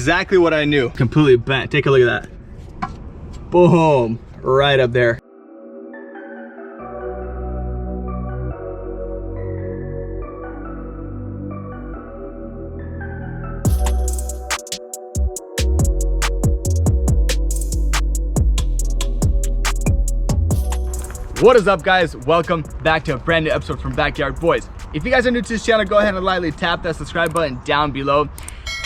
exactly what I knew. Completely bent. Take a look at that. Boom, right up there. What is up, guys? Welcome back to a brand new episode from Backyard Boys. If you guys are new to this channel, go ahead and lightly tap that subscribe button down below.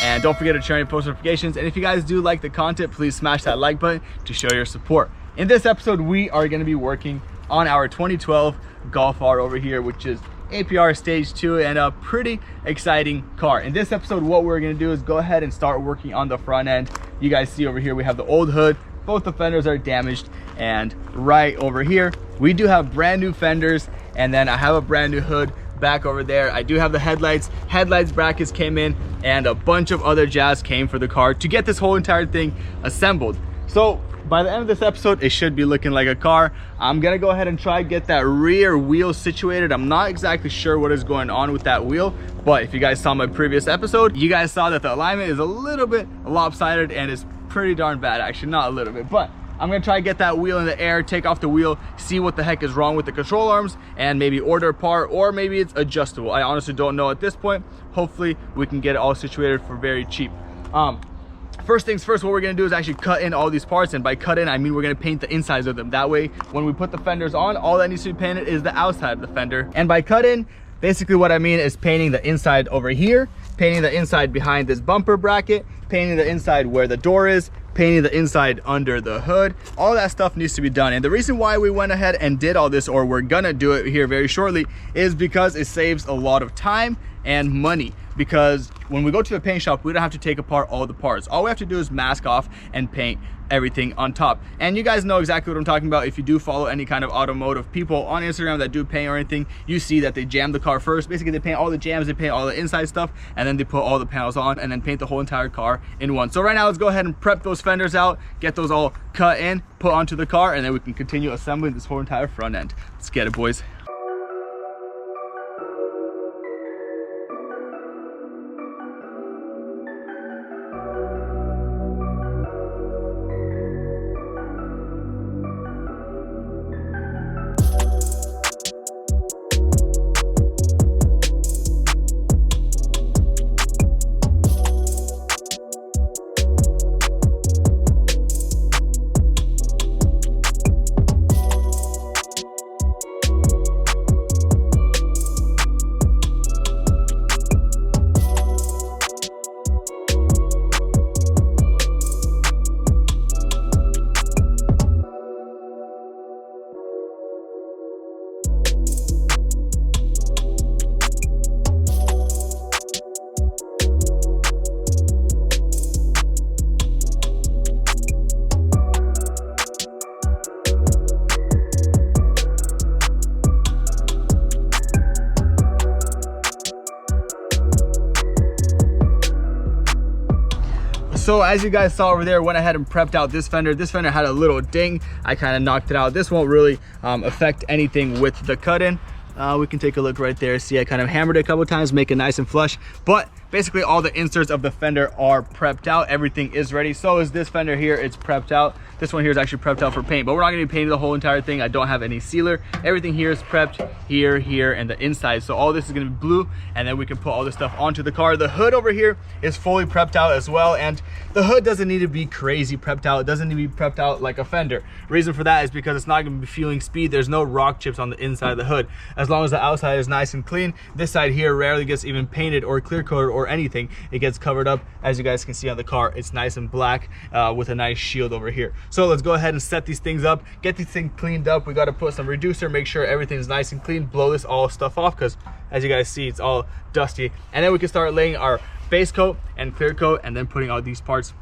And don't forget to turn on your post notifications. And if you guys do like the content, please smash that like button to show your support. In this episode, we are going to be working on our 2012 Golf R over here, which is APR Stage 2 and a pretty exciting car. In this episode, what we're going to do is go ahead and start working on the front end. You guys see over here, we have the old hood. Both the fenders are damaged, and right over here we do have brand new fenders, and then I have a brand new hood back over there. I do have the headlights brackets came in, and a bunch of other jazz came for the car to get this whole entire thing assembled. So by the end of this episode, it should be looking like a car. I'm gonna go ahead and try to get that rear wheel situated. I'm not exactly sure what is going on with that wheel, but if you guys saw my previous episode, you guys saw that the alignment is a little bit lopsided and is pretty darn bad, actually. Not a little bit, but I'm gonna try to get that wheel in the air, take off the wheel, see what the heck is wrong with the control arms, and maybe order a part, or maybe it's adjustable. I honestly don't know at this point. Hopefully we can get it all situated for very cheap. First things first, what we're gonna do is actually cut in all these parts, and by cut in I mean we're gonna paint the insides of them. That way when we put the fenders on, all that needs to be painted is the outside of the fender. And by cut in, basically what I mean is painting the inside over here, painting the inside behind this bumper bracket, painting the inside where the door is, painting the inside under the hood. All that stuff needs to be done. And the reason why we went ahead and did all this, or we're gonna do it here very shortly, is because it saves a lot of time and money. Because when we go to the paint shop, we don't have to take apart all the parts. All we have to do is mask off and paint everything on top. And you guys know exactly what I'm talking about. If you do follow any kind of automotive people on Instagram that do paint or anything, you see that they jam the car first. Basically, they paint all the jams, they paint all the inside stuff, and then they put all the panels on and then paint the whole entire car in one. So right now, let's go ahead and prep those fenders out, get those all cut in, put onto the car, and then we can continue assembling this whole entire front end. Let's get it, boys. So as you guys saw over there, went ahead and prepped out this fender. This fender had a little ding. I kind of knocked it out. This won't really affect anything with the cut-in. We can take a look right there. See, I kind of hammered it a couple times, make it nice and flush. But basically all the inserts of the fender are prepped out. Everything is ready. So is this fender here, it's prepped out. This one here is actually prepped out for paint, but we're not gonna be painting the whole entire thing. I don't have any sealer. Everything here is prepped, here, and the inside. So all this is gonna be blue, and then we can put all this stuff onto the car. The hood over here is fully prepped out as well, and the hood doesn't need to be crazy prepped out. It doesn't need to be prepped out like a fender. Reason for that is because it's not gonna be feeling speed. There's no rock chips on the inside of the hood. As long as the outside is nice and clean, this side here rarely gets even painted or clear coated or anything. It gets covered up. As you guys can see on the car, it's nice and black with a nice shield over here. So let's go ahead and set these things up, get these things cleaned up. We got to put some reducer, make sure everything's nice and clean, blow this all stuff off because as you guys see, it's all dusty. And then we can start laying our base coat and clear coat, and then putting all these parts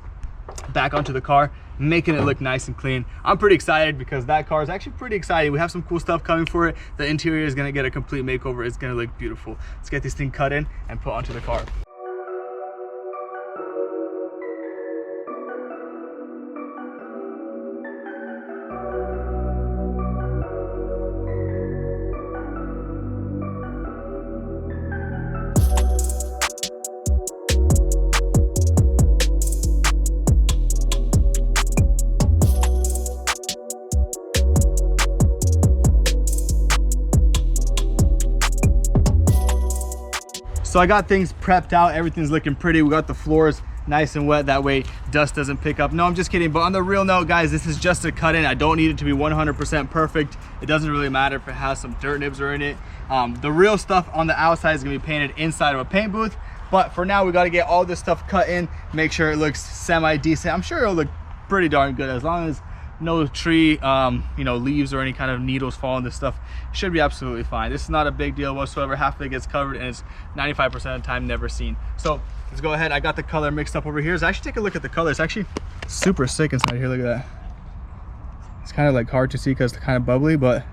back onto the car, making it look nice and clean. I'm pretty excited because that car is actually pretty exciting. We have some cool stuff coming for it. The interior is going to get a complete makeover. It's going to look beautiful. Let's get this thing cut in and put onto the car. So I got things prepped out, everything's looking pretty. We got the floors nice and wet, that way dust doesn't pick up. No, I'm just kidding. But on the real note, guys, this is just a cut in. I don't need it to be 100% perfect. It doesn't really matter if it has some dirt nibs or in it. The real stuff on the outside is gonna be painted inside of a paint booth. But for now, we got to get all this stuff cut in, make sure it looks semi-decent. I'm sure it'll look pretty darn good as long as no tree, you know, leaves or any kind of needles fall on this stuff. Should be absolutely fine. This is not a big deal whatsoever. Half of it gets covered and it's 95% of the time never seen. So let's go ahead. I got the color mixed up over here. So actually take a look at the color. It's actually super sick inside here. Look at that. It's kind of like hard to see because it's kind of bubbly, but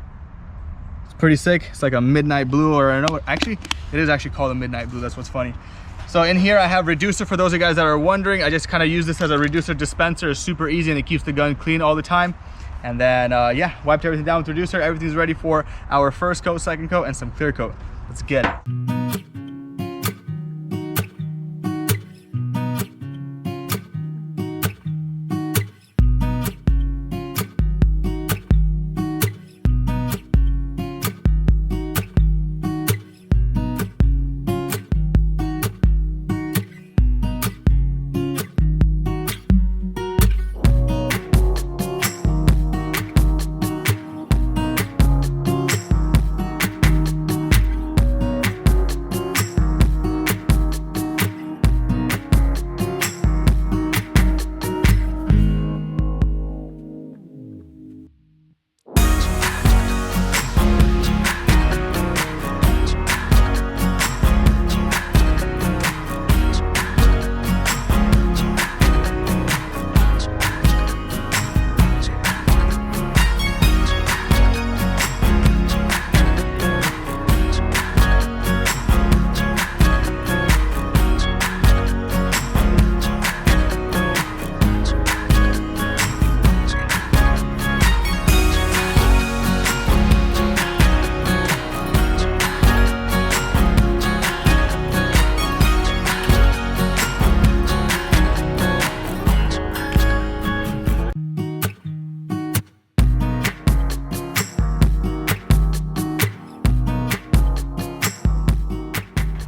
it's pretty sick. It's like a midnight blue, or I know actually it is actually called a midnight blue. That's what's funny. So in here I have reducer. For those of you guys that are wondering, I just kind of use this as a reducer dispenser. It's super easy and it keeps the gun clean all the time. And then yeah, wiped everything down with reducer. Everything's ready for our first coat, second coat, and some clear coat. Let's get it.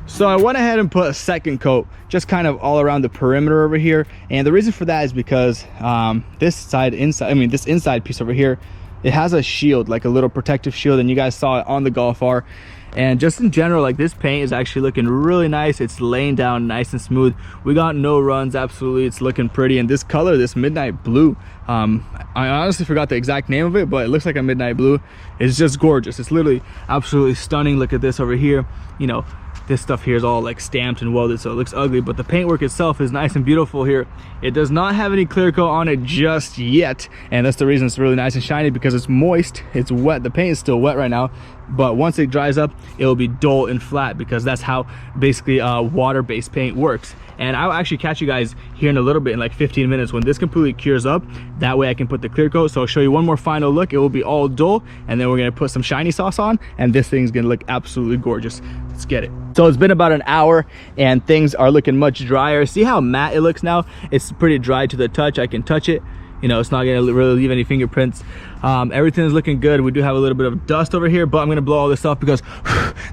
So I went ahead and put a second coat just kind of all around the perimeter over here, and the reason for that is because this inside piece over here, it has a shield, like a little protective shield, and you guys saw it on the Golf R. And just in general, like, this paint is actually looking really nice. It's laying down nice and smooth. We got no runs, absolutely. It's looking pretty. And this color, this midnight blue, I honestly forgot the exact name of it, but it looks like a midnight blue. It's just gorgeous. It's literally absolutely stunning. Look at this over here. You know, this stuff here is all like stamped and welded, so it looks ugly, but the paintwork itself is nice and beautiful here. It does not have any clear coat on it just yet, and that's the reason it's really nice and shiny, because it's moist, it's wet. The paint is still wet right now, but once it dries up, it will be dull and flat, because that's how basically water-based paint works. And I'll actually catch you guys here in a little bit, in like 15 minutes, when this completely cures up. That way I can put the clear coat. So I'll show you one more final look. It will be all dull, and then we're gonna put some shiny sauce on, and this thing's gonna look absolutely gorgeous. Let's get it. So it's been about an hour and things are looking much drier. See how matte it looks now? It's pretty dry to the touch. I can touch it. You know, it's not gonna really leave any fingerprints. Everything is looking good. We do have a little bit of dust over here, but I'm gonna blow all this off because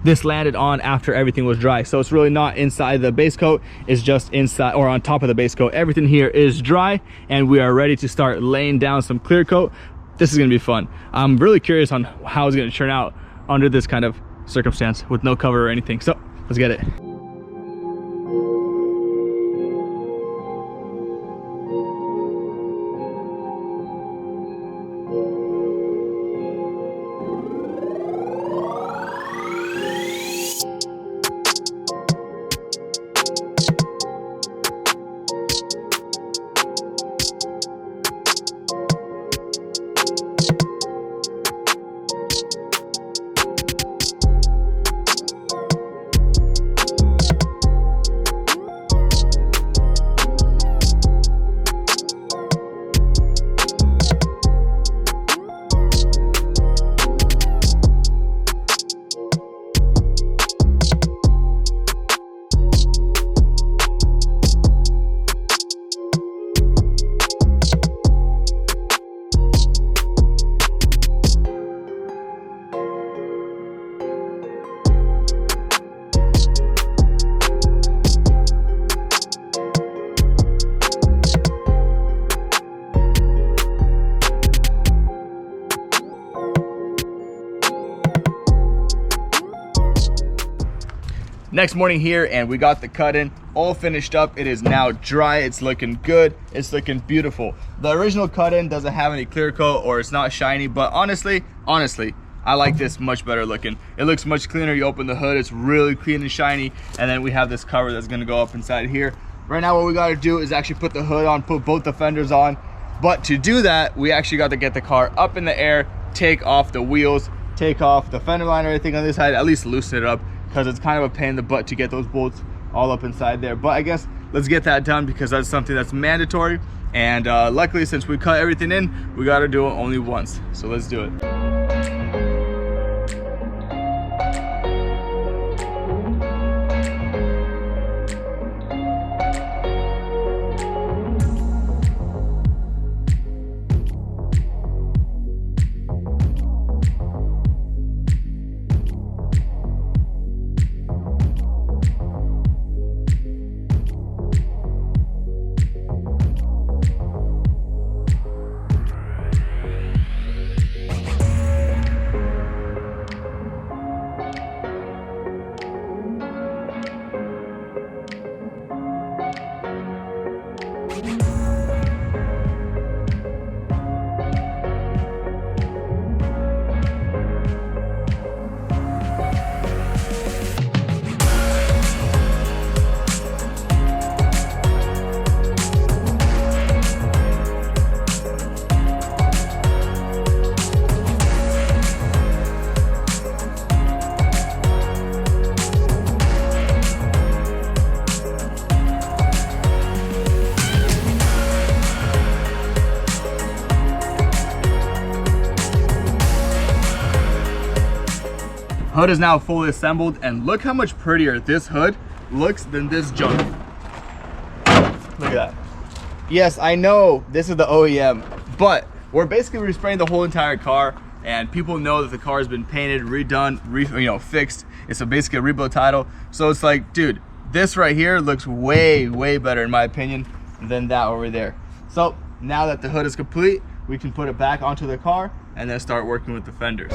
this landed on after everything was dry. So it's really not inside the base coat, it's just inside or on top of the base coat. Everything here is dry, and we are ready to start laying down some clear coat. This is gonna be fun. I'm really curious on how it's gonna turn out under this kind of circumstance with no cover or anything. So let's get it. Next morning here, and we got the cut in all finished up. It is now dry. It's looking good. It's looking beautiful. The original cut in doesn't have any clear coat, or it's not shiny, but honestly, I like this much better looking. It looks much cleaner. You open the hood, it's really clean and shiny, and then we have this cover that's gonna go up inside here. Right now what we got to do is actually put the hood on, put both the fenders on, but to do that we actually got to get the car up in the air, take off the wheels, take off the fender liner, everything on this side, at least loosen it up, because it's kind of a pain in the butt to get those bolts all up inside there. But I guess let's get that done, because that's something that's mandatory, and luckily since we cut everything in, we got to do it only once, so let's do it. Hood is now fully assembled, and look how much prettier this hood looks than this junk. Look at that. Yes, I know this is the OEM, but we're basically respraying the whole entire car, and people know that the car has been painted, redone, fixed. It's basically a rebuild title. So it's like, dude, this right here looks way better in my opinion than that over there. So now that the hood is complete, we can put it back onto the car and then start working with the fenders.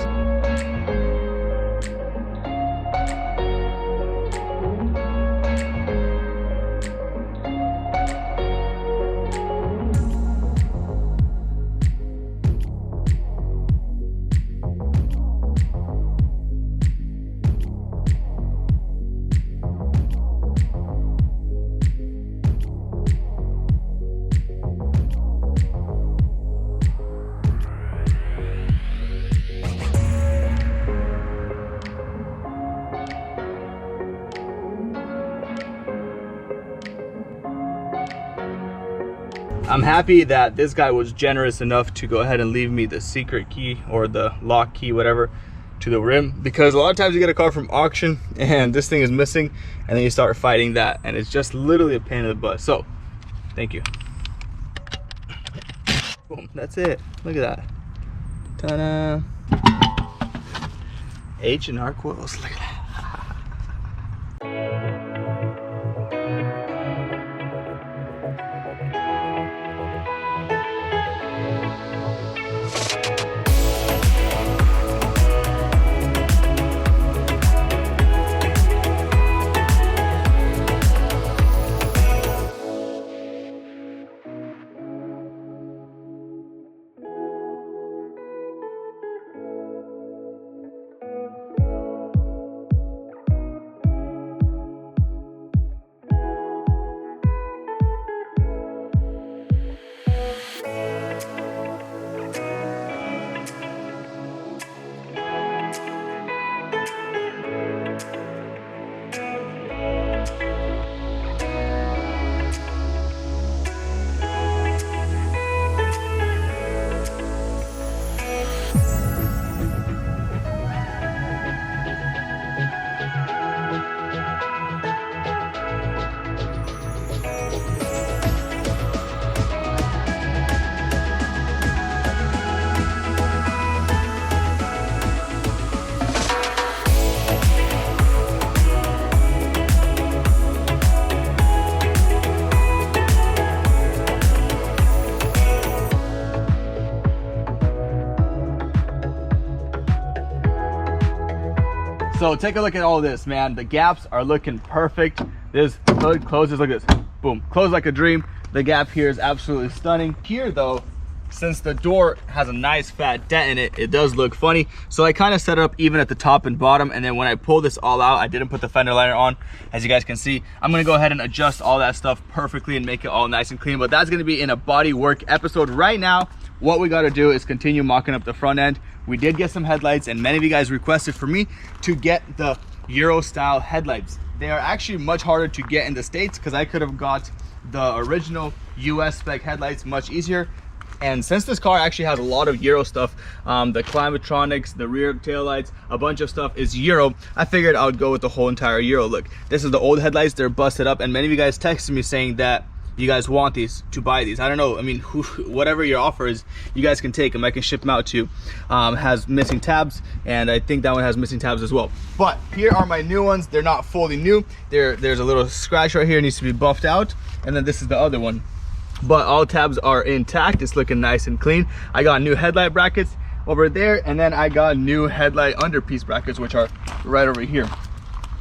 I'm happy that this guy was generous enough to go ahead and leave me the secret key, or the lock key, whatever, to the rim, because a lot of times you get a car from auction and this thing is missing, and then you start fighting that, and it's just literally a pain in the butt. So thank you. Boom, that's it. Look at that. Ta-da. H&R coils. Look at that. So take a look at all this, man. The gaps are looking perfect. This hood closes like this, boom, closes like a dream. The gap here is absolutely stunning. Here though, since the door has a nice fat dent in it, it does look funny. So I kind of set it up even at the top and bottom, and then when I pull this all out, I didn't put the fender liner on, as you guys can see. I'm gonna go ahead and adjust all that stuff perfectly and make it all nice and clean, but that's gonna be in a body work episode. Right now, what we gotta do is continue mocking up the front end. We did get some headlights, and many of you guys requested for me to get the Euro style headlights. They are actually much harder to get in the States, because I could have got the original US spec headlights much easier. And since this car actually has a lot of Euro stuff, the climatronics, the rear taillights, a bunch of stuff is Euro, I figured I would go with the whole entire Euro look. This is the old headlights, they're busted up, and many of you guys texted me saying that you guys want these, to buy these. I don't know, I mean, whatever your offer is, you guys can take them. I can ship them out to you. Has missing tabs, and I think that one has missing tabs as well. But here are my new ones. They're not fully new. There's a little scratch right here, needs to be buffed out, and then this is the other one. But all tabs are intact. It's looking nice and clean. I got new headlight brackets over there, and then I got new headlight underpiece brackets, which are right over here.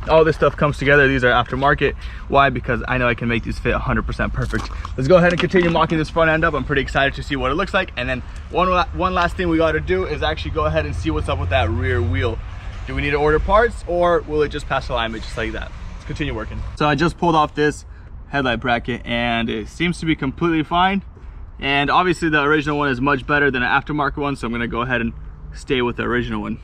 All this stuff comes together. These are aftermarket. Why? Because I know I can make these fit 100% perfect. Let's go ahead and continue mocking this front end up. I'm pretty excited to see what it looks like. And then one last thing we got to do is actually go ahead and see what's up with that rear wheel. Do we need to order parts, or will it just pass alignment just like that? Let's continue working. So I just pulled off this headlight bracket, and it seems to be completely fine. And obviously the original one is much better than an aftermarket one, so I'm going to go ahead and stay with the original one.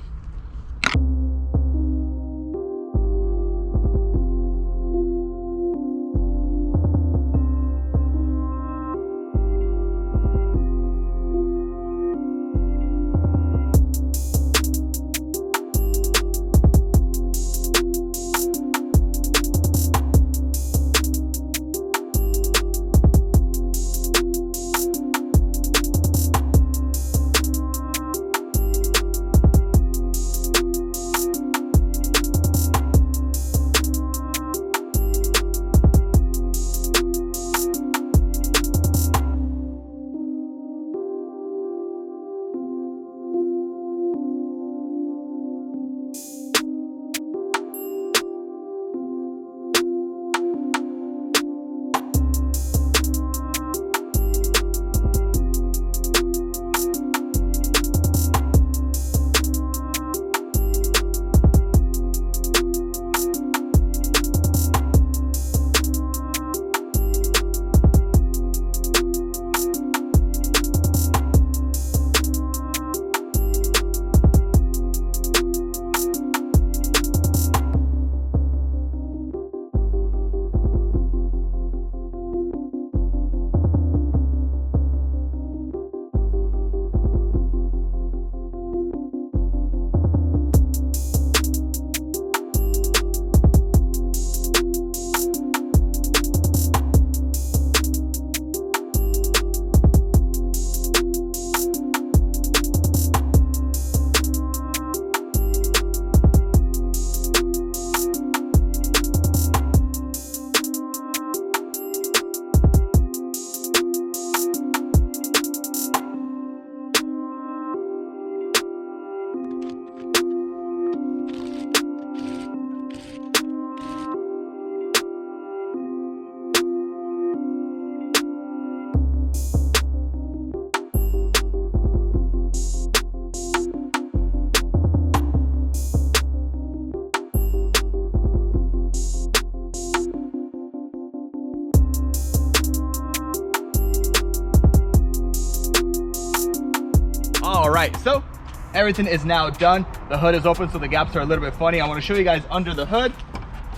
All right, so everything is now done. The hood is open, so the gaps are a little bit funny. I want to show you guys under the hood.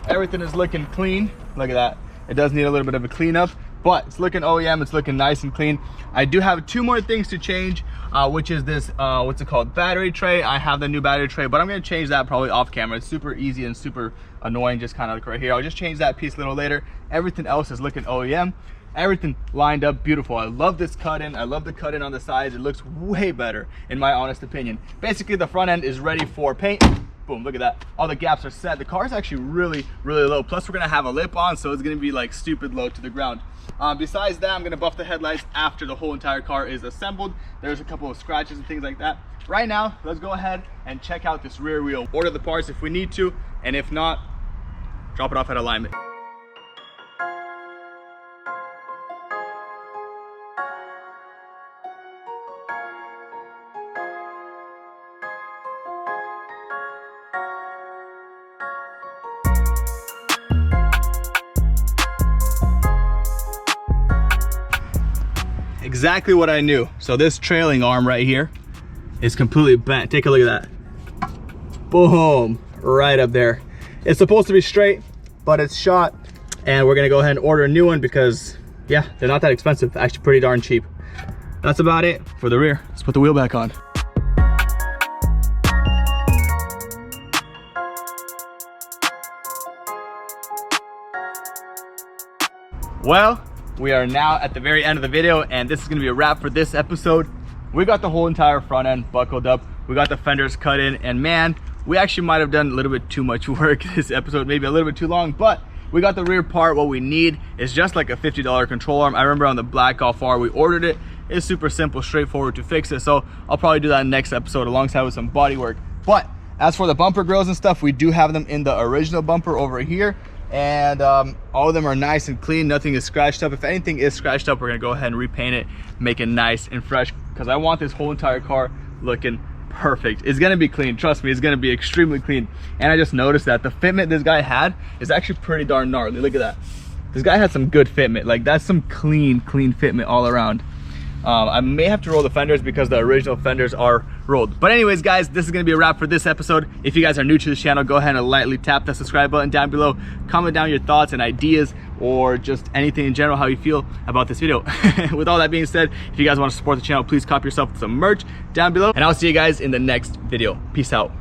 Everything is looking clean. Look at that. It does need a little bit of a cleanup, but it's looking OEM. It's looking nice and clean. I do have two more things to change, which is this, what's it called, battery tray. I have the new battery tray, but I'm going to change that probably off camera. It's super easy and super annoying, just kind of like right here. I'll just change that piece a little later. Everything else is looking OEM. Everything lined up beautiful. I love this cut-in. I love the cut-in on the sides. It looks way better in my honest opinion. Basically, the front end is ready for paint. boom, look at that. All the gaps are set. The car is actually really low. Plus we're gonna have a lip on, so it's gonna be like stupid low to the ground. Besides that, I'm gonna buff the headlights after the whole entire car is assembled. There's a couple of scratches and things like that. Right now, let's go ahead and check out this rear wheel. Order the parts if we need to, and if not, drop it off at alignment. Exactly what I knew. So this trailing arm right here is completely bent. Take a look at that. Boom, right up there. It's supposed to be straight, but it's shot, and we're gonna go ahead and order a new one because, yeah, they're not that expensive. Actually pretty darn cheap. That's about it for the rear. Let's put the wheel back on. Well, we are now at the very end of the video, and this is gonna be a wrap for this episode. We got the whole entire front end buckled up. We got the fenders cut in, and man, we actually might have done a little bit too much work this episode, maybe a little bit too long, but we got the rear part. What we need is just like a $50 control arm. I remember on the Black Golf R, we ordered it. It's super simple, straightforward to fix it. So I'll probably do that next episode alongside with some body work. But as for the bumper grills and stuff, we do have them in the original bumper over here. And all of them are nice and clean. Nothing is scratched up. If anything is scratched up, we're gonna go ahead and repaint it, make it nice and fresh, because I want this whole entire car looking perfect. It's gonna be clean, trust me. It's gonna be extremely clean. And I just noticed that the fitment this guy had is actually pretty darn gnarly. Look at that. This guy had some good fitment. Like, that's some clean fitment all around. I may have to roll the fenders because the original fenders are rolled. But anyways, guys, this is gonna be a wrap for this episode. If you guys are new to this channel, go ahead and lightly tap that subscribe button down below. Comment down your thoughts and ideas, or just anything in general, how you feel about this video. With all that being said, if you guys want to support the channel, please cop yourself some merch down below, and I'll see you guys in the next video. Peace out.